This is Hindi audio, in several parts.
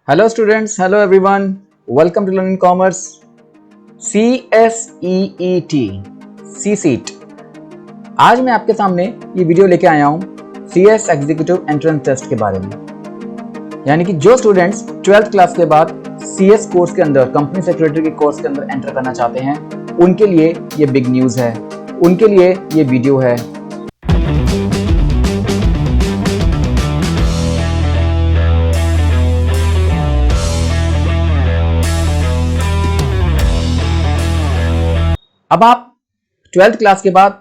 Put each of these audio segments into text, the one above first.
Hello students, hello everyone. Welcome to Learning Commerce. CSEET, C-सीट। आज मैं आपके सामने ये वीडियो लेके आया हूँ CS एग्जीक्यूटिव एंट्रेंस टेस्ट के बारे में। यानी कि जो स्टूडेंट्स 12th क्लास के बाद CS कोर्स के अंदर, कंपनी सेक्रेटरी के कोर्स के अंदर एंटर करना चाहते हैं, उनके लिए ये बिग न्यूज है, उनके लिए ये वीडियो है। अब आप 12th क्लास के बाद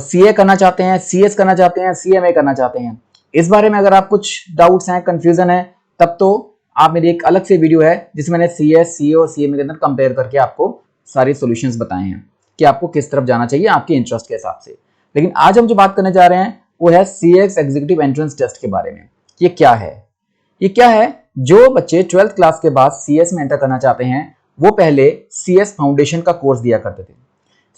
CA करना चाहते हैं, CS करना चाहते हैं, CMA करना चाहते हैं। इस बारे में अगर आप कुछ डाउट्स हैं, कंफ्यूजन है, तब तो आप मेरी एक अलग से वीडियो है जिसमें मैंने CS, CA और CMA के अंदर कंपेयर करके आपको सारे सॉल्यूशंस बताए हैं कि आपको किस तरफ जाना चाहिए आपके इंटरेस्ट के हिसाब से। लेकिन आज हम जो बात करने जा रहे हैं वो है CS एग्जीक्यूटिव एंट्रेंस टेस्ट के बारे में। ये क्या है? ये क्या है? जो बच्चे 12th क्लास के बाद CS में एंटर करना चाहते हैं वो पहले CS फाउंडेशन का कोर्स दिया करते थे।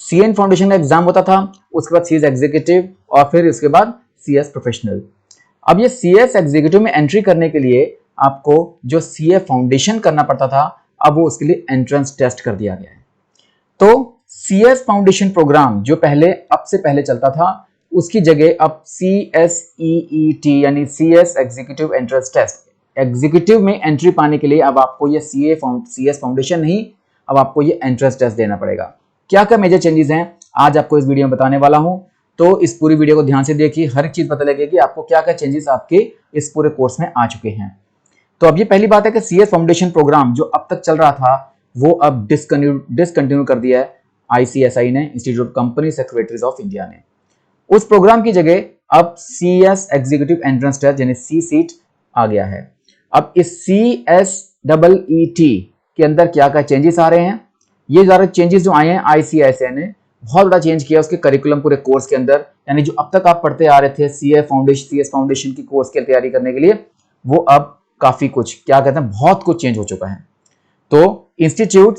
CN फाउंडेशन का एग्जाम होता था, उसके बाद CS एग्जीक्यूटिव और फिर उसके बाद CS प्रोफेशनल। अब ये CS एग्जीक्यूटिव में एंट्री करने के लिए आपको जो CA फाउंडेशन करना पड़ता था, अब वो उसके लिए एंट्रेंस टेस्ट कर दिया गया है। तो CS फाउंडेशन प्रोग्राम जो पहले अब से पहले चलता था, उसकी जगह अब CSEET यानी CS executive entrance test, executive में एंट्री पाने के लिए अब आपको ये CS फाउंडेशन नहीं, अब आपको ये एंट्रेंस टेस्ट देना पड़ेगा। क्या क्या मेजर चेंजेस हैं आज आपको इस वीडियो में बताने वाला हूं, तो इस पूरी वीडियो को ध्यान से देखिए, हर एक चीज पता लगेगी आपको क्या क्या चेंजेस आपके इस पूरे कोर्स में आ चुके हैं। तो अब ये पहली बात है कि CS फाउंडेशन प्रोग्राम जो अब तक चल रहा था वो अब डिसकंटिन्यू कर दिया है ICSI ने, institute of company secretaries of India ने। उस प्रोग्राम की जगह अब CS एग्जीक्यूटिव एंट्रेंस टेस्ट यानी C-सीट आ गया है। अब इस CSEET के अंदर क्या क्या चेंजेस आ रहे हैं, ये सारे चेंजेस जो आए हैं ICSI ने बहुत बड़ा चेंज किया उसके करिकुलम पूरे कोर्स के अंदर। यानी जो अब तक आप पढ़ते आ रहे थे CS फाउंडेशन की कोर्स की तैयारी करने के लिए, वो अब काफी कुछ क्या कहते हैं, बहुत कुछ चेंज हो चुका है। तो इंस्टीट्यूट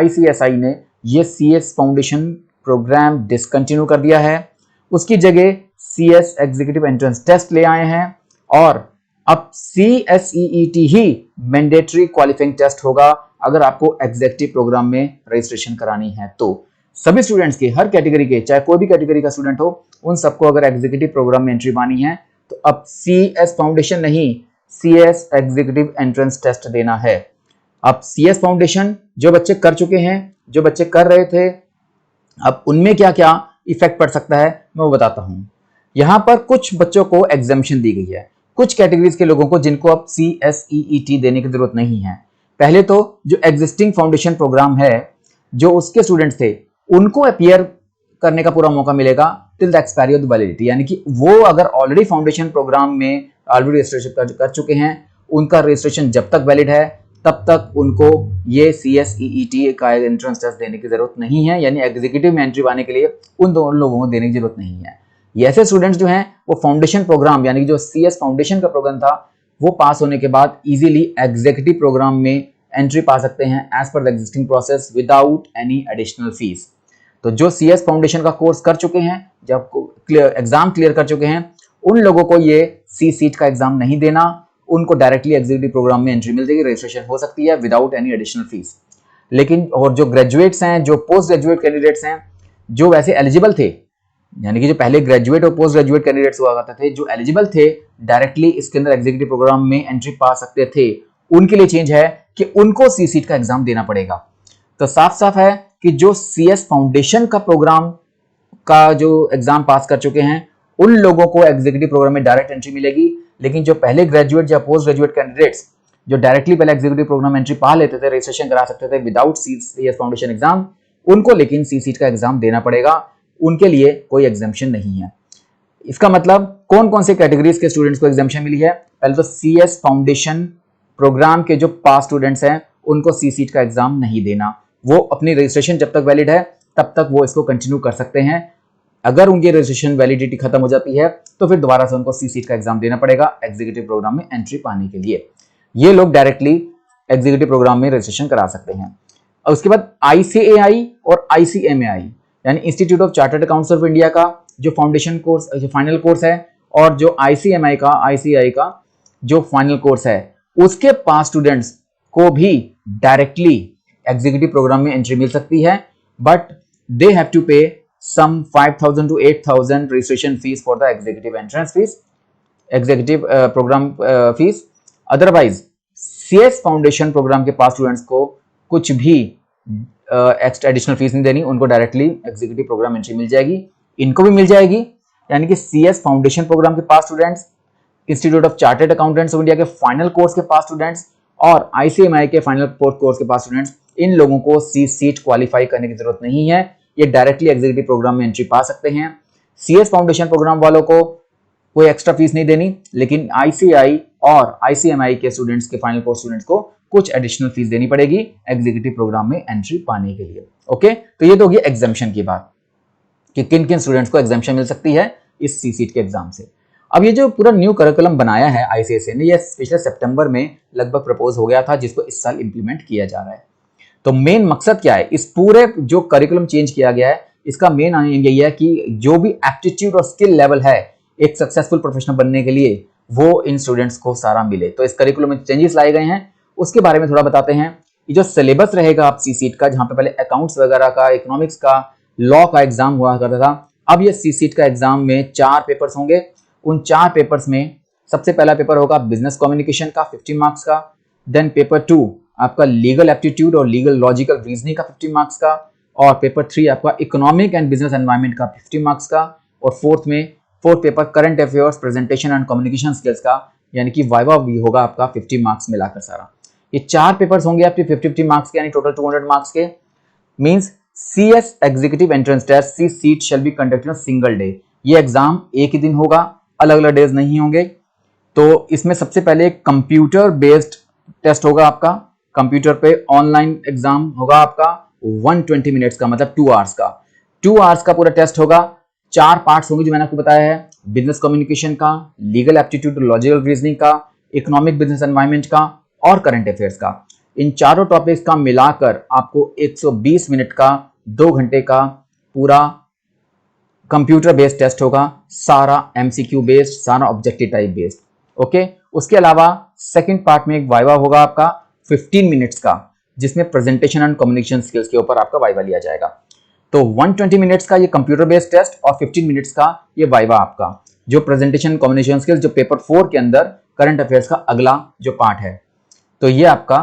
ICSI ने ये CS फाउंडेशन प्रोग्राम डिसकंटिन्यू कर दिया है, उसकी जगह CS एग्जीक्यूटिव एंट्रेंस टेस्ट ले आए हैं और अब CSEET ही मैंडेटरी क्वालिफाइंग टेस्ट होगा अगर आपको एग्जीक्यूटिव प्रोग्राम में रजिस्ट्रेशन करानी है। तो सभी स्टूडेंट्स के, हर कैटेगरी के, चाहे कोई भी कैटेगरी का स्टूडेंट हो, उन सबको अगर एग्जीक्यूटिव प्रोग्राम में एंट्री पानी है तो अब CS फाउंडेशन नहीं, CS एग्जीक्यूटिव एंट्रेंस टेस्ट देना है। अब CS फाउंडेशन जो बच्चे कर चुके हैं, जो बच्चे कर रहे थे, अब उनमें क्या क्या इफेक्ट पड़ सकता है मैं वो बताता हूं। यहां पर कुछ बच्चों को एग्जामिशन दी गई है, कुछ कैटेगरीज के लोगों को जिनको अब CSEET देने की जरूरत नहीं है। पहले तो जो एग्जिस्टिंग फाउंडेशन प्रोग्राम है, जो उसके स्टूडेंट्स थे, उनको अपीयर करने का पूरा मौका मिलेगा till the expiry of the validity. यानी कि वो अगर ऑलरेडी फाउंडेशन प्रोग्राम में ऑलरेडी रजिस्ट्रेशन कर चुके हैं, उनका रजिस्ट्रेशन जब तक वैलिड है तब तक उनको ये CSEET का एंट्रेंस टेस्ट देने की जरूरत नहीं है। यानी एग्जीक्यूटिव में एंट्री पाने के लिए उन दोनों लोगों को देने की जरूरत नहीं है। ये ऐसे स्टूडेंट्स जो हैं वो फाउंडेशन प्रोग्राम यानी जो CS फाउंडेशन का प्रोग्राम था वो पास होने के बाद इजीली एग्जीक्यूटिव प्रोग्राम में एंट्री पा सकते हैं as per the existing process without any additional fees. तो जो CS फाउंडेशन का कोर्स कर चुके हैं, जब एग्जाम क्लियर कर चुके हैं, उन लोगों को ये C-सीट का एग्जाम नहीं देना, उनको डायरेक्टली एग्जीक्यूटिव प्रोग्राम में एंट्री मिल जाएगी, रजिस्ट्रेशन हो सकती है विदाउट एनी एडिशनल फीस। लेकिन और जो ग्रेजुएट्स हैं, जो पोस्ट ग्रेजुएट कैंडिडेट्स हैं, जो वैसे एलिजिबल थे, यानी कि जो पहले ग्रेजुएट और पोस्ट ग्रेजुएट कैंडिडेट्स हुआ करते थे, जो एलिजिबल थे डायरेक्टली इसके अंदर एग्जीक्यूटिव प्रोग्राम में एंट्री पा सकते थे, उनके लिए चेंज है कि उनको C-सीट का एग्जाम देना पड़ेगा। तो साफ साफ है कि जो CS फाउंडेशन का प्रोग्राम का जो एग्जाम पास कर चुके हैं, उन लोगों को एग्जीक्यूटिव प्रोग्राम में डायरेक्ट एंट्री मिलेगी। लेकिन जो पहले ग्रेजुएट या पोस्ट ग्रेजुएट कैंडिडेट्स जो डायरेक्टली पहले एग्जीक्यूटिव प्रोग्राम में एंट्री पा लेते थे, रजिस्ट्रेशन करा सकते थे विदाउट CS फाउंडेशन एग्जाम, उनको लेकिन C-सीट का एग्जाम देना पड़ेगा, उनके लिए कोई एग्जामिशन नहीं है। इसका मतलब कौन कौन से कैटेगरीज के स्टूडेंट्स को एग्जामिशन मिली है? पहले तो CS फाउंडेशन प्रोग्राम के जो पास स्टूडेंट्स हैं उनको C-सीट का एग्जाम नहीं देना, वो अपनी रजिस्ट्रेशन जब तक वैलिड है तब तक वो इसको कंटिन्यू कर सकते हैं। अगर उनकी रजिस्ट्रेशन वैलिडिटी खत्म हो जाती है तो फिर दोबारा से उनको C-सीट का एग्जाम देना पड़ेगा एग्जीक्यूटिव प्रोग्राम में एंट्री पाने के लिए। ये लोग डायरेक्टली एग्जीक्यूटिव प्रोग्राम में रजिस्ट्रेशन करा सकते हैं। और उसके बाद ICAI और ICMAI यानी institute of chartered accounts of India का जो फाउंडेशन कोर्स, जो फाइनल कोर्स है, और जो ICMI का, ICAI का जो फाइनल कोर्स है उसके पास स्टूडेंट्स को भी डायरेक्टली एग्जीक्यूटिव प्रोग्राम में एंट्री मिल सकती है, बट दे हैव टू पे सम 5,000 to 8,000 registration fees for the executive entrance fees, executive program fees. Otherwise CS foundation programme के पास स्टूडेंट्स को कुछ भी एक्स्ट्रा एडिशनल फीस नहीं देनी, उनको डायरेक्टली एग्जीक्यूटिव प्रोग्राम एंट्री मिल जाएगी, इनको भी मिल जाएगी। यानी कि CS फाउंडेशन प्रोग्राम के pass students, institute of chartered accountants of India के फाइनल कोर्स के पास स्टूडेंट्स और ICMI के फाइनल कोर्स के पास स्टूडेंट्स, इन लोगों को C सीट क्वालिफाई करने की जरूरत नहीं है, ये डायरेक्टली एग्जीक्यूटिव प्रोग्राम में एंट्री पा सकते हैं। CS फाउंडेशन प्रोग्राम वालों को कोई एक्स्ट्रा फीस नहीं देनी, लेकिन ICI और ICMI के स्टूडेंट्स के फाइनल कोर्स स्टूडेंट्स को कुछ एडिशनल फीस देनी पड़ेगी एग्जीक्यूटिव प्रोग्राम में एंट्री पाने के लिए। ओके, तो ये तो होगी एग्जाम्पशन की बात कि किन किन स्टूडेंट्स को एग्जाम्पशन मिल सकती है इस C सीट के एग्जाम से। अब ये जो पूरा न्यू करिकुलम बनाया है ICSE ने, ये पिछले सितंबर में लगभग प्रपोज हो गया था, जिसको इस साल इंप्लीमेंट किया जा रहा है। तो मेन मकसद क्या है, इस पूरे जो करिकुलम चेंज किया गया है इसका मेन एम यही है कि जो भी एप्टीट्यूड और स्किल लेवल है एक सक्सेसफुल प्रोफेशनल बनने के लिए, वो इन स्टूडेंट्स को सारा मिले। तो इस करिकुलम में चेंजेस लाए गए हैं, उसके बारे में थोड़ा बताते हैं। ये जो सिलेबस रहेगा आप C सीट का, जहां पे पहले अकाउंट्स वगैरह का, इकोनॉमिक्स का, लॉ का एग्जाम हुआ करता था, अब ये C सीट का एग्जाम में 4 पेपर्स होंगे। उन 4 पेपर्स में सबसे पहला पेपर होगा बिजनेस कम्युनिकेशन का 50 मार्क्स का, देन पेपर 2 आपका लीगल एप्टीट्यूड और लीगल लॉजिकल रीजनिंग का 50 मार्क्स का, और पेपर 3 आपका इकोनॉमिक एंड बिजनेस एनवायरनमेंट का 50 मार्क्स का, और fourth paper current affairs, presentation and communication skills का, यानी कि वाइवा भी होगा आपका 50 मार्क्स मिलाकर सारा। ये 4 पेपर्स होंगे आपके 50-50 मार्क्स के, यानी टोटल 200 मार्क्स के। Means CS executive entrance test C seat shall be conducted on single day. ये एग्जाम एक ही दिन होगा, अलग अलग डेज नहीं होंगे। तो इसमें सबसे पहले कंप्यूटर बेस्ड टेस्ट होगा आपका, कंप्यूटर पे ऑनलाइन एग्जाम होगा आपका 120 मिनट्स का, मतलब 2 आवर्स का। 2 आवर्स का पूरा टेस्ट होगा। 4 पार्ट्स होंगे जो मैंने आपको बताया है, बिजनेस कम्युनिकेशन का, लीगल एप्टीट्यूड लॉजिकल रीजनिंग का, इकोनॉमिक बिजनेस एनवायरनमेंट का और करंट अफेयर्स का। इन चारों टॉपिक्स का मिलाकर आपको 120 मिनट का 2 घंटे का पूरा कंप्यूटर बेस्ड टेस्ट होगा, सारा MCQ बेस्ड, सारा ऑब्जेक्टिव टाइप बेस्ड। ओके, उसके अलावा सेकंड पार्ट में एक वाइवा होगा आपका 15 मिनट्स का, जिसमें प्रेजेंटेशन एंड कम्युनिकेशन स्किल्स के ऊपर आपका वाइवा लिया जाएगा। तो 120 मिनट्स का ये कंप्यूटर बेस्ड टेस्ट और 15 मिनट्स का ये वाइवा आपका, जो प्रेजेंटेशन कम्युनिकेशन स्किल्स, जो पेपर 4 के अंदर करंट अफेयर्स का अगला जो पार्ट है, तो ये आपका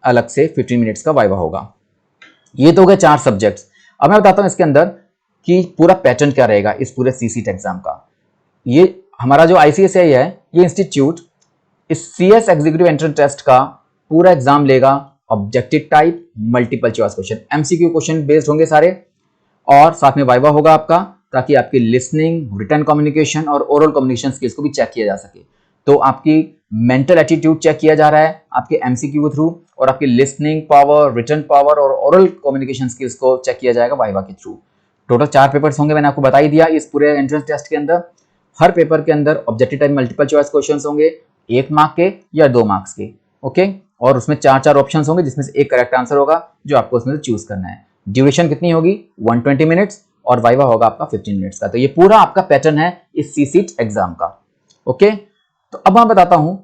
अलग से 15 मिनट्स का वाइवा होगा। ये तो हो गए 4 सब्जेक्ट्स। अब मैं बताता हूं इसके अंदर कि पूरा पैटर्न क्या रहेगा इस पूरे C सीट एग्जाम का। ये हमारा जो ICSI है, ये इंस्टीट्यूट इस CS एग्जीक्यूटिव एंट्रेंस टेस्ट का पूरा एग्जाम लेगा objective type, multiple choice question, MCQ question based होंगे सारे, और साथ में वाइवा होगा आपका, ताकि आपकी लिसनिंग, रिटन कम्युनिकेशन और ओरल कम्युनिकेशन स्किल्स को भी चेक किया जा सके। तो आपकी मेंटल एटीट्यूड चेक किया जा रहा है आपके MCQ के थ्रू, और आपकी लिसनिंग पावर, रिटन पावर और ओरल कम्युनिकेशन स्किल्स को चेक किया जाएगा वाइवा के थ्रू। टोटल 4 पेपर्स होंगे, मैंने आपको बता ही दिया इस पूरे एंट्रेंस टेस्ट के अंदर। हर पेपर के अंदर objective type multiple choice questions होंगे, 1 मार्क के या 2 मार्क्स के। ओके, और उसमें 4 ऑप्शंस होंगे, जिसमें से एक करेक्ट आंसर होगा जो आपको उसमें से चूज करना है। ड्यूरेशन कितनी होगी, 120 मिनट्स, और वाइवा होगा आपका 15 मिनट्स का। तो ये पूरा आपका पैटर्न है इस C सीट एग्जाम का। ओके, तो अब मैं बताता हूं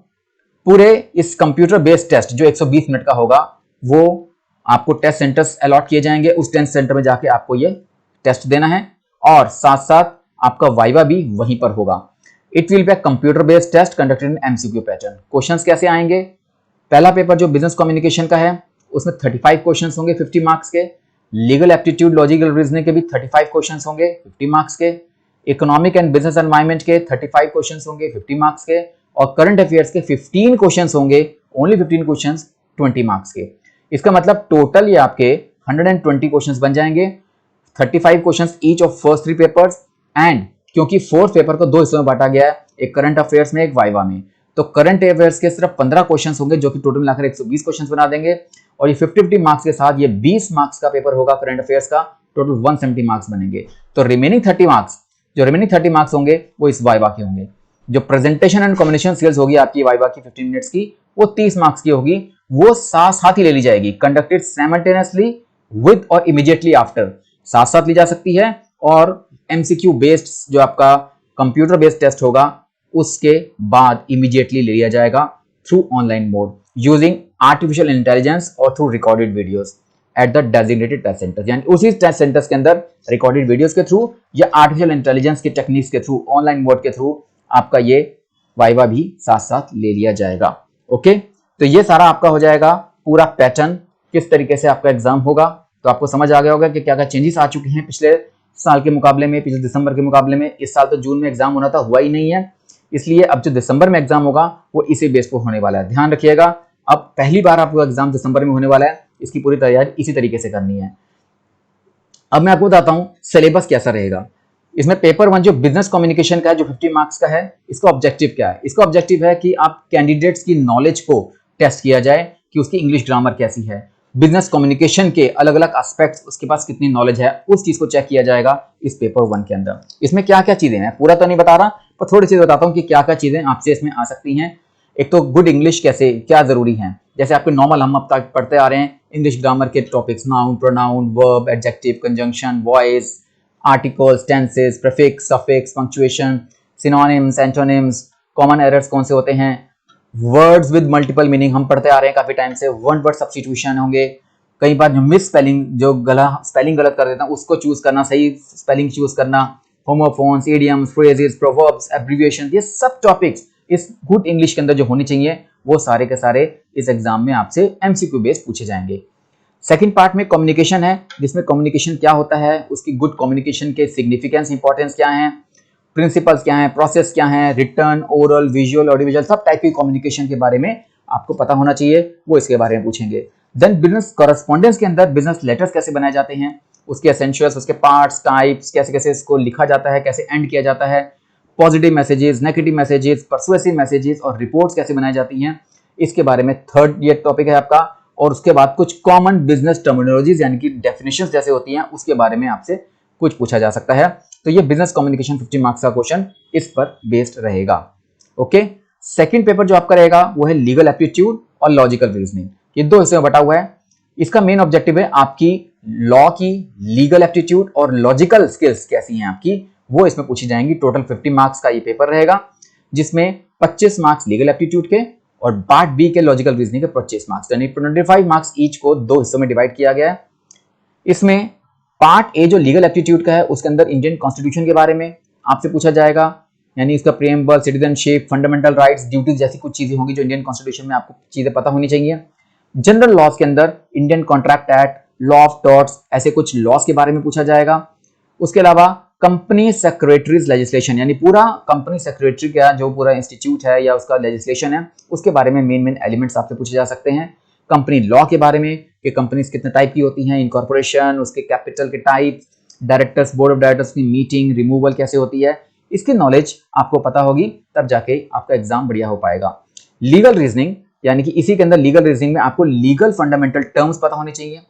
पूरे इस कंप्यूटर बेस्ड टेस्ट जो 120 मिनट का होगा, वो आपको टेस्ट सेंटर्स अलॉट किए जाएंगे। उस टेस्ट सेंटर में जाके आपको ये टेस्ट देना है, और साथ साथ आपका वाइवा भी वहीं पर होगा। It will be a computer based test conducted in MCQ pattern. Questions कैसे आएंगे, पहला पेपर जो बिजनेस कम्युनिकेशन का है, उसमें 35 क्वेश्चंस होंगे 50 मार्क्स के। लीगल एप्टीट्यूड लॉजिकल रीजनिंग के भी 35 क्वेश्चंस होंगे 50 मार्क्स के। इकोनॉमिक एंड बिजनेस एनवायरनमेंट के 35 क्वेश्चंस होंगे 50 मार्क्स के, और करंट अफेयर्स के 15 क्वेश्चंस होंगे, ओनली 15 क्वेश्चंस 20 मार्क्स के। इसका मतलब टोटल ये आपके 120 क्वेश्चंस बन जाएंगे, 35 questions each of first 3 papers, and क्योंकि फोर्थ पेपर को 2 हिस्सों में बांटा गया है, एक करंट अफेयर्स में, एक वाइवा में, तो करंट अफेयर्स के सिर्फ 15 क्वेश्चंस होंगे, जो कि टोटल मिलाकर 120 क्वेश्चंस बना देंगे। और ये 50-50 मार्क्स के साथ ये 20 मार्क्स का पेपर होगा करंट अफेयर्स का, टोटल 170 मार्क्स बनेंगे। तो रिमेनिंग 30 मार्क्स होंगे वो इस वाइवा के होंगे। जो प्रेजेंटेशन एंड कम्युनिकेशन स्किल्स होगी आपकी वाइवा की 15 मिनट्स की, वो 30 मार्क्स की होगी, वो साथ साथ ही ले ली जाएगी, कंडक्टेड साइमल्टेनियसली विद और इमीडिएटली आफ्टर, साथ साथ ली जा सकती है। और MCQ बेस्ड जो आपका कंप्यूटर बेस्ड टेस्ट होगा उसके बाद इमीडिएटली ले लिया जाएगा through online mode using artificial intelligence और through recorded videos at the designated test centers, यानी उसी टेस्ट सेंटर्स के अंदर रिकॉर्डेड वीडियोस के थ्रू या आर्टिफिशियल इंटेलिजेंस के टेक्निक्स के थ्रू ऑनलाइन मोड के थ्रू आपका ये वाइवा भी साथ साथ ले लिया जाएगा। ओके, तो ये सारा आपका हो जाएगा पूरा पैटर्न, किस तरीके से आपका एग्जाम होगा। तो आपको समझ आ गया होगा कि क्या क्या चेंजेस आ चुके हैं पिछले साल के मुकाबले में, पिछले दिसंबर के मुकाबले में। इस साल तो जून में एग्जाम होना था, हुआ ही नहीं है, इसलिए अब जो दिसंबर में एग्जाम होगा वो इसी बेस पर होने वाला है। ध्यान रखिएगा, अब पहली बार आपको एग्जाम दिसंबर में होने वाला है, इसकी पूरी तैयारी इसी तरीके से करनी है। अब मैं आपको बताता हूं सिलेबस कैसा रहेगा। इसमें पेपर 1 जो बिजनेस कम्युनिकेशन का है, जो 50 मार्क्स का है, इसका ऑब्जेक्टिव क्या है? इसका ऑब्जेक्टिव है कि आप कैंडिडेट्स की नॉलेज को टेस्ट किया जाए कि उसकी इंग्लिश ग्रामर कैसी है, बिजनेस कम्युनिकेशन के अलग अलग एस्पेक्ट्स उसके पास कितनी नॉलेज है, उस चीज को चेक किया जाएगा इस पेपर 1 के अंदर। इसमें क्या क्या चीजें हैं पूरा तो नहीं बता रहा, पर थोड़ी चीज बताता हूं कि क्या क्या चीजें आपसे इसमें आ सकती हैं। एक तो गुड इंग्लिश कैसे क्या जरूरी है, जैसे आपके नॉर्मल हम अब तक पढ़ते आ रहे हैं इंग्लिश ग्रामर के topics, noun, pronoun, verb, adjective, conjunction, voice, articles, tenses, prefix, suffix, punctuation, synonyms, antonyms, common errors कौन से होते हैं, वर्ड्स विद मल्टीपल मीनिंग हम पढ़ते आ रहे हैं काफी टाइम से, वन वर्ड सब्स्टिट्यूशन होंगे, कई बार जो मिस स्पेलिंग, जो स्पेलिंग गलत कर देता है उसको चूज करना, सही स्पेलिंग चूज करना, homophones, idioms, phrases, proverbs, abbreviation, ये सब टॉपिक्स इस गुड इंग्लिश के अंदर जो होनी चाहिए वो सारे के सारे इस एग्जाम में आपसे एमसीक्यू बेस्ड पूछे जाएंगे। सेकंड पार्ट में कम्युनिकेशन है, जिसमें कम्युनिकेशन क्या होता है, उसकी गुड कम्युनिकेशन के सिग्निफिकेंस, इंपॉर्टेंस क्या है, प्रिंसिपल्स क्या है, प्रोसेस क्या है, रिटर्न, ओरल, विजुअल, ऑडियोविजुअल, सब टाइप की कम्युनिकेशन के बारे में आपको पता होना चाहिए, वो इसके बारे में पूछेंगे। देन बिजनेस कॉरेस्पॉन्डेंस के अंदर बिजनेस लेटर्स कैसे बनाए जाते हैं, उसके एसेंशियल्स, उसके पार्ट्स, टाइप्स, कैसे कैसे इसको लिखा जाता है, कैसे एंड किया जाता है, positive messages, negative messages, persuasive messages और रिपोर्ट्स कैसे बनाई जाती हैं, इसके बारे में थर्ड ये टॉपिक है आपका। और उसके बाद कुछ कॉमन बिजनेस टर्मिनोलॉजीज यानी कि डेफिनेशंस जैसे होती हैं उसके बारे में आपसे कुछ पूछा जा सकता है। तो ये बिजनेस कम्युनिकेशन 50 मार्क्स का क्वेश्चन इस पर बेस्ड रहेगा। ओके, सेकंड पेपर जो आपका रहेगा वो है लीगल एप्टीट्यूड और लॉजिकल रीजनिंग, ये दो हिस्से में बटा हुआ है। इसका मेन ऑब्जेक्टिव है आपकी लॉ की लीगल एप्टीट्यूड और लॉजिकल स्किल्स कैसी हैं आपकी, वो इसमें पूछी जाएंगी। टोटल 50 मार्क्स का ये पेपर रहेगा, जिसमें 25 मार्क्स लीगल एप्टीट्यूड के और पार्ट बी के लॉजिकल रीजनिंग के 25 मार्क्स, यानी 25 मार्क्स ईच को दो हिस्सों में डिवाइड किया गया है। इसमें पार्ट ए जो लीगल एप्टीट्यूड का है उसके अंदर इंडियन कॉन्स्टिट्यूशन के बारे में आपसे पूछा जाएगा, यानी इसका preamble, citizenship, fundamental rights, duties जैसी कुछ चीजें होंगी जो इंडियन कॉन्स्टिट्यूशन में आपको चीजें पता होनी चाहिए। जनरल लॉज के अंदर Indian contract act, law of torts, ऐसे कुछ लॉज के बारे में पूछा जाएगा। उसके अलावा कंपनी सेक्रेटरीज लेजिस्लेशन, यानी पूरा कंपनी सेक्रेटरी का जो पूरा इंस्टीट्यूट है या उसका लेजिस्लेशन है उसके बारे में मेन एलिमेंट्स आपसे पूछे जा सकते हैं। कंपनी लॉ के बारे में कि कंपनीज कितने टाइप की होती हैं, इनकॉर्पोरेशन, उसके कैपिटल के type, directors, board of directors की मीटिंग, रिमूवल कैसे होती है, इसकी नॉलेज आपको पता होगी, तब जाके आपका एग्जाम बढ़िया हो पाएगा। लीगल रीजनिंग, यानी कि इसी के अंदर लीगल रीजनिंग में आपको लीगल फंडामेंटल टर्म्स पता होने चाहिए,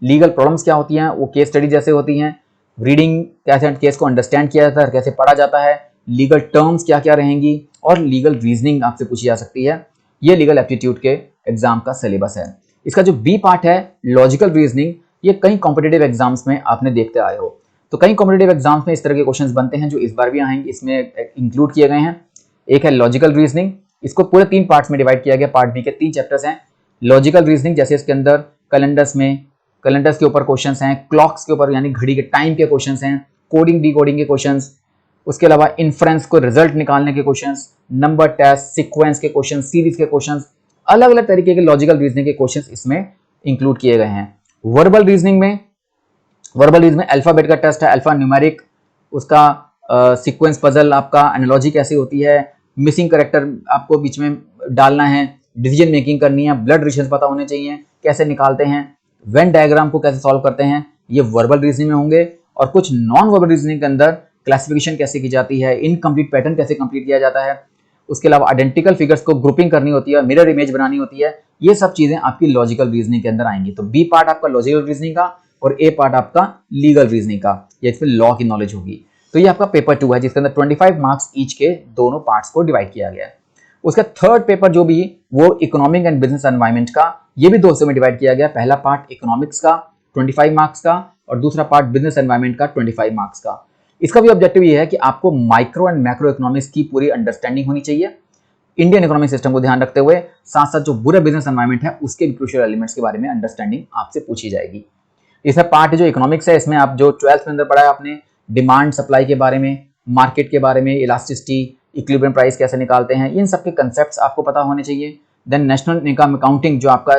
लीगल प्रॉब्लम्स क्या होती हैं, वो केस स्टडी जैसे होती हैं, रीडिंग कैसे केस को अंडरस्टैंड किया जाता है, कैसे पढ़ा जाता है, लीगल टर्म्स क्या क्या रहेंगी, और लीगल रीजनिंग आपसे पूछी जा सकती है। ये लीगल एप्टीट्यूड के एग्जाम का सिलेबस है। इसका जो बी पार्ट है लॉजिकल रीजनिंग, ये कई कॉम्पिटिटिव एग्जाम्स में आपने देखते आए हो, तो कई कॉम्पिटिटिव एग्जाम्स में इस तरह के क्वेश्चंस बनते हैं जो इस बार भी आएंगे, इसमें इंक्लूड किए गए हैं। एक है लॉजिकल रीजनिंग, इसको पूरे 3 पार्ट्स में डिवाइड किया गया। पार्ट बी के 3 चैप्टर्स हैं। लॉजिकल रीजनिंग जैसे इसके अंदर कैलेंडर्स के ऊपर क्वेश्चंस हैं, क्लॉक्स के ऊपर यानी घड़ी के टाइम के क्वेश्चंस हैं, कोडिंग डिकोडिंग के क्वेश्चंस, उसके अलावा इन्फ्रेंस को रिजल्ट निकालने के क्वेश्चंस, नंबर टेस्ट, सीक्वेंस के क्वेश्चंस, सीरीज के क्वेश्चंस, अलग अलग तरीके के लॉजिकल रीजनिंग के क्वेश्चंस इसमें इंक्लूड किए गए हैं। वर्बल रीजनिंग में अल्फाबेट का टेस्ट है, अल्फा न्यूमेरिक, उसका सीक्वेंस पजल, आपका एनालॉजी कैसे होती है, मिसिंग करेक्टर आपको बीच में डालना है, डिसीजन मेकिंग करनी है, ब्लड रिलेशंस पता होने चाहिए, कैसे निकालते हैं, वेन डायग्राम को कैसे सॉल्व करते हैं, ये वर्बल रीजनिंग में होंगे। और कुछ नॉन वर्बल रीजनिंग के अंदर क्लासिफिकेशन कैसे की जाती है, इनकम्प्लीट पैटर्न कैसे कंप्लीट किया जाता है, उसके अलावा आइडेंटिकल फिगर्स को ग्रुपिंग करनी होती है, मिरर इमेज बनानी होती है, ये सब चीजें आपकी लॉजिकल रीजनिंग के अंदर आएंगी। तो बी पार्ट आपका लॉजिकल रीजनिंग का और ए पार्ट आपका लीगल रीजनिंग का, ये इसमें लॉ की नॉलेज होगी। तो ये आपका पेपर 2 है जिसके अंदर 25 मार्क्स ईच के दोनों पार्ट्स को डिवाइड किया गया है। उसका थर्ड पेपर जो भी वो इकोनॉमिक एंड बिजनेस एनवायरनमेंट का, ये भी 2 हिस्सों में डिवाइड किया गया। पहला पार्ट इकोनॉमिक्स का 25 मार्क्स का और दूसरा पार्ट बिजनेस एनवायरनमेंट का 25 मार्क्स का। इसका भी ऑब्जेक्टिव ये है कि आपको माइक्रो एंड मैक्रो इकोनॉमिक्स की पूरी अंडरस्टैंडिंग होनी चाहिए इंडियन इकोनॉमिक सिस्टम को ध्यान रखते हुए, साथ साथ जो बुरा बिजनेस एनवायरनमेंट है उसके भी क्रूशियल एलिमेंट्स के बारे में अंडरस्टैंडिंग आपसे पूछी जाएगी। इसमें पार्ट जो इकोनॉमिक्स है, इसमें आप जो 12th में अंदर पढ़ा है आपने, डिमांड सप्लाई के बारे में, मार्केट के बारे में, इलास्टिसिटी, इक्विलिब्रियम प्राइस कैसे निकालते हैं, इन सब के कंसेप्ट्स आपको पता होने चाहिए। देन नेशनल इनकम अकाउंटिंग जो आपका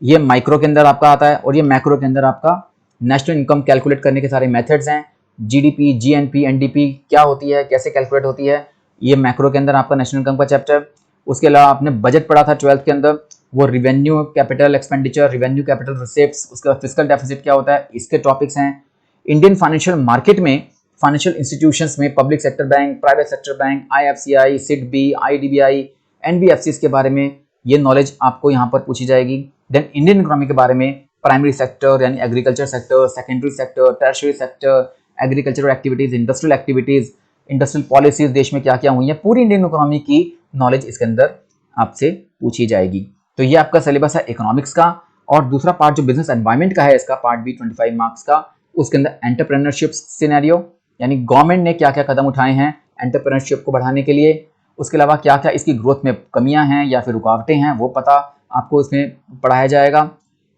ये माइक्रो के अंदर आपका आता है और ये मैक्रो के अंदर आपका नेशनल इनकम कैलकुलेट करने के सारे मेथड्स हैं। जीडीपी, जीएनपी, एनडीपी क्या होती है, कैसे कैलकुलेट होती है, ये मैक्रो के अंदर आपका नेशनल इनकम का चैप्टर। उसके अलावा आपने बजट पढ़ा था 12th के अंदर, वो revenue capital expenditure, revenue capital receipts, उसका फिस्कल डेफिसिट क्या होता है, इसके टॉपिक्स हैं। इंडियन फाइनेंशियल मार्केट में, फाइनेंशियल इंस्टीट्यूशंस में public sector bank, private sector bank, IFCI, SIDBI, IDBI, NBFCs के बारे में ये नॉलेज आपको यहाँ पर पूछी जाएगी। देन इंडियन इकोनॉमी के बारे में प्राइमरी सेक्टर यानी agriculture sector, secondary sector, tertiary sector, agricultural activities, industrial activities, industrial policies देश में क्या क्या हुई है, पूरी इंडियन इकोनॉमी की नॉलेज इसके अंदर आपसे पूछी जाएगी। तो ये आपका सिलेबस है इकोनॉमिक्स का। और दूसरा पार्ट जो बिजनेस एनवायरनमेंट का है, इसका पार्ट भी 25 मार्क्स का, उसके अंदर एंटरप्रेन्योरशिप सिनेरियो यानी गवर्नमेंट ने क्या क्या कदम उठाए हैं एंटरप्रेन्योरशिप को बढ़ाने के लिए, उसके अलावा क्या क्या इसकी ग्रोथ में कमियां हैं या फिर रुकावटें हैं वो पता आपको इसमें पढ़ाया जाएगा।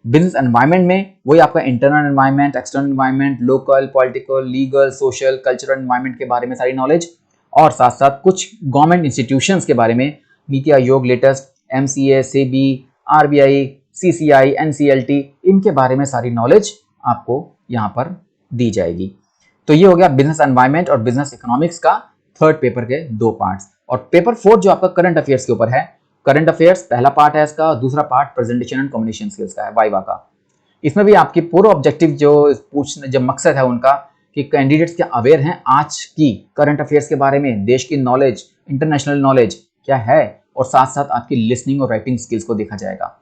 बिजनेस एनवायरनमेंट में वही आपका internal environment, external environment, local, political, legal, social, cultural environment के बारे में सारी नॉलेज, और साथ साथ कुछ गवर्नमेंट इंस्टीट्यूशंस के बारे में, NITI Aayog latest, MCA, SEBI, RBI, CCI, NCLT, इनके बारे में सारी नॉलेज आपको यहाँ पर दी जाएगी। तो ये हो गया बिजनेस एनवायरनमेंट और बिजनेस इकोनॉमिक्स का थर्ड पेपर के दो पार्ट्स। और पेपर 4 जो आपका करंट अफेयर्स के ऊपर है, करंट अफेयर्स पहला पार्ट है इसका, दूसरा part presentation and communication skills का है, वाइवा का। इसमें भी आपकी पूरा ऑब्जेक्टिव जो पूछने जो मकसद है उनका कि कैंडिडेट्स क्या अवेयर हैं आज की करंट अफेयर्स के बारे में, देश की नॉलेज, इंटरनेशनल नॉलेज क्या है, और साथ साथ आपकी लिसनिंग और राइटिंग स्किल्स को देखा जाएगा।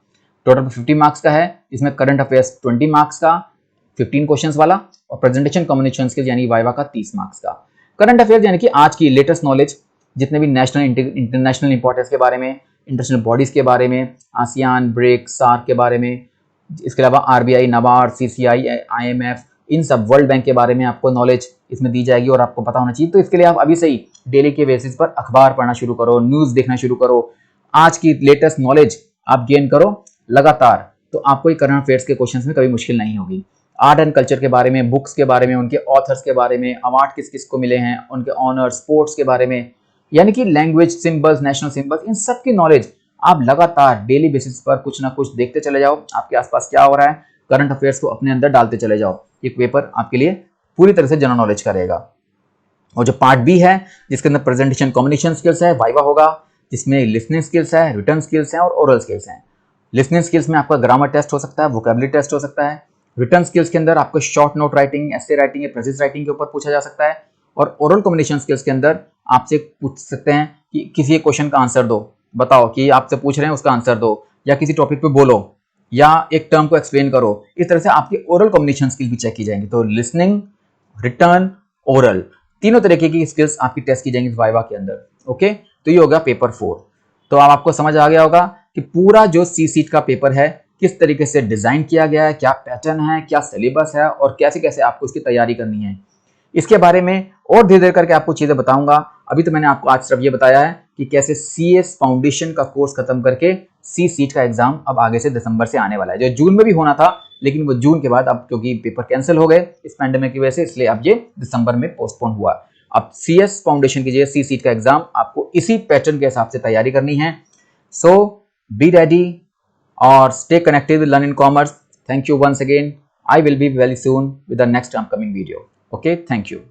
टोटल 50 मार्क्स का है, इसमें करंट अफेयर्स 20 मार्क्स का 15 क्वेश्चंस वाला, और प्रेजेंटेशन कम्युनिकेशन स्किल्स यानी वाइवा का 30 मार्क्स का। करंट अफेयर्स यानी कि आज की लेटेस्ट नॉलेज, जितने भी नेशनल इंटरनेशनल इंपॉर्टेंस के बारे में, इंटरनेशनल बॉडीज के बारे में, आसियान, ब्रिक्स, सार्क के बारे में, इसके अलावा आरबीआई, नाबार्ड, सीसीआई, आईएमएफ, इन सब, वर्ल्ड बैंक के बारे में आपको नॉलेज इसमें दी जाएगी और आपको पता होना चाहिए। तो इसके लिए आप अभी से ही डेली के बेसिस पर अखबार पढ़ना शुरू करो, न्यूज़ देखना शुरू करो, आज की लेटेस्ट नॉलेज आप गेन करो लगातार, तो आपको करंट अफेयर्स के क्वेश्चंस में कभी मुश्किल नहीं होगी। आर्ट एंड कल्चर के बारे में, बुक्स के बारे में, उनके ऑथर्स के बारे में, अवार्ड किस किस को मिले हैं, उनके ऑनर, स्पोर्ट्स के बारे में, यानी कि लैंग्वेज, सिंबल्स, नेशनल सिंबल्स, इन सब की नॉलेज आप लगातार डेली बेसिस पर कुछ ना कुछ देखते चले जाओ, आपके आसपास क्या हो रहा है, करंट अफेयर्स को अपने अंदर डालते चले जाओ। ये पेपर आपके लिए पूरी तरह से जनरल नॉलेज करेगा। और जो पार्ट बी है, जिसके अंदर प्रेजेंटेशन कम्युनिकेशन स्किल्स है, वाइवा होगा, जिसमें लिसनिंग स्किल्स है, रिटन स्किल्स हैं और ओरल स्किल्स हैं। लिसनिंग स्किल्स में आपका ग्रामर टेस्ट हो सकता है, वोकैबुलरी टेस्ट हो सकता है। रिटन स्किल्स के अंदर आपको short note writing, essay writing या प्रेसिस राइटिंग के ऊपर पूछा जा सकता है। और ओरल कम्युनिकेशन स्किल्स के अंदर आपसे पूछ सकते हैं कि किसी एक क्वेश्चन का आंसर दो, बताओ कि आपसे पूछ रहे हैं उसका आंसर दो, या किसी टॉपिक पे बोलो, या एक टर्म को एक्सप्लेन करो। इस तरह से आपकी ओरल कम्युनिकेशन स्किल भी चेक की जाएंगी। तो लिसनिंग, रिटर्न, ओरल, तीनों तरीके की स्किल्स आपकी टेस्ट की जाएंगी वाइवा के अंदर। ओके, तो ये होगा पेपर 4। तो अब आपको समझ आ गया होगा कि पूरा जो सी सीट का पेपर है किस तरीके से डिजाइन किया गया है, क्या पैटर्न है, क्या सिलेबस है, और कैसे कैसे आपको इसकी तैयारी करनी है। इसके बारे में और धीरे धीरे करके आपको चीजें बताऊंगा। अभी तो मैंने आपको आज सिर्फ ये बताया है कि कैसे सीएस फाउंडेशन का कोर्स खत्म करके सी सीट का एग्जाम अब आगे से दिसंबर से आने वाला है, जो जून में भी होना था, लेकिन वो जून के बाद अब क्योंकि पेपर कैंसिल हो गए इस पैंडेमिक की वजह से, इसलिए अब ये दिसंबर में पोस्टपोन हुआ। अब सीएस फाउंडेशन की सी सीट का एग्जाम आपको इसी पैटर्न के हिसाब से तैयारी करनी है। सो बी रेडी और stay connected with Learn in Commerce. Thank you once again. I will be very soon with the next upcoming video. Okay, thank you.